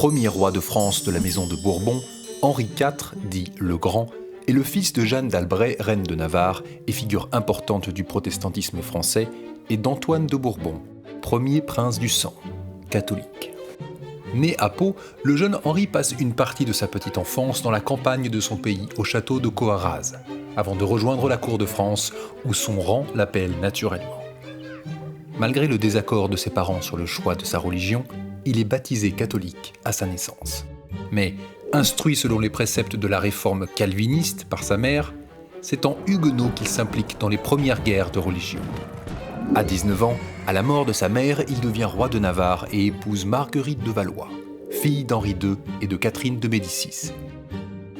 premier roi de France de la maison de Bourbon, Henri IV, dit le Grand, est le fils de Jeanne d'Albret, reine de Navarre et figure importante du protestantisme français, et d'Antoine de Bourbon, premier prince du sang, catholique. Né à Pau, le jeune Henri passe une partie de sa petite enfance dans la campagne de son pays, au château de Coarraze, avant de rejoindre la cour de France, où son rang l'appelle naturellement. Malgré le désaccord de ses parents sur le choix de sa religion, il est baptisé catholique à sa naissance. Mais, instruit selon les préceptes de la réforme calviniste par sa mère, c'est en huguenot qu'il s'implique dans les premières guerres de religion. À 19 ans, à la mort de sa mère, il devient roi de Navarre et épouse Marguerite de Valois, fille d'Henri II et de Catherine de Médicis.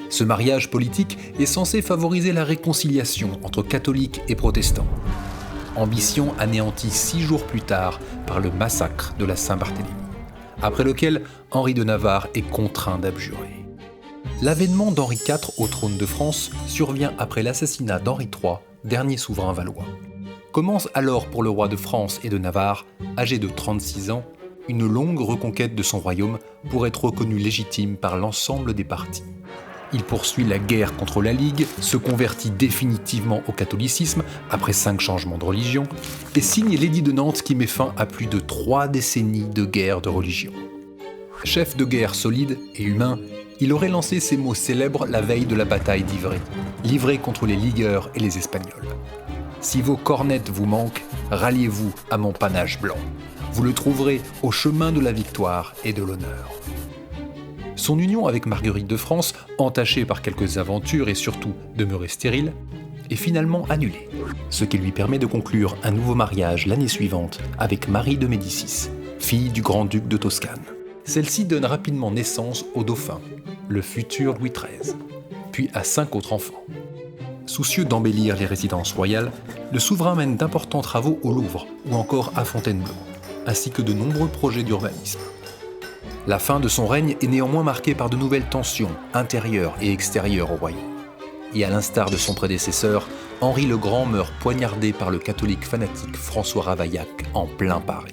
Ce mariage politique est censé favoriser la réconciliation entre catholiques et protestants. Ambition anéantie 6 jours plus tard par le massacre de la Saint-Barthélemy, après lequel Henri de Navarre est contraint d'abjurer. L'avènement d'Henri IV au trône de France survient après l'assassinat d'Henri III, dernier souverain valois. Commence alors pour le roi de France et de Navarre, âgé de 36 ans, une longue reconquête de son royaume pour être reconnu légitime par l'ensemble des partis. Il poursuit la guerre contre la Ligue, se convertit définitivement au catholicisme après 5 changements de religion et signe l'édit de Nantes qui met fin à plus de 3 décennies de guerre de religion. Chef de guerre solide et humain, il aurait lancé ces mots célèbres la veille de la bataille d'Ivry, livrée contre les ligueurs et les Espagnols. « Si vos cornettes vous manquent, ralliez-vous à mon panache blanc. Vous le trouverez au chemin de la victoire et de l'honneur. » Son union avec Marguerite de France, entachée par quelques aventures et surtout demeurée stérile, est finalement annulée, ce qui lui permet de conclure un nouveau mariage l'année suivante avec Marie de Médicis, fille du grand-duc de Toscane. Celle-ci donne rapidement naissance au dauphin, le futur Louis XIII, puis à 5 autres enfants. Soucieux d'embellir les résidences royales, le souverain mène d'importants travaux au Louvre ou encore à Fontainebleau, ainsi que de nombreux projets d'urbanisme. La fin de son règne est néanmoins marquée par de nouvelles tensions intérieures et extérieures au royaume. Et à l'instar de son prédécesseur, Henri le Grand meurt poignardé par le catholique fanatique François Ravaillac en plein Paris.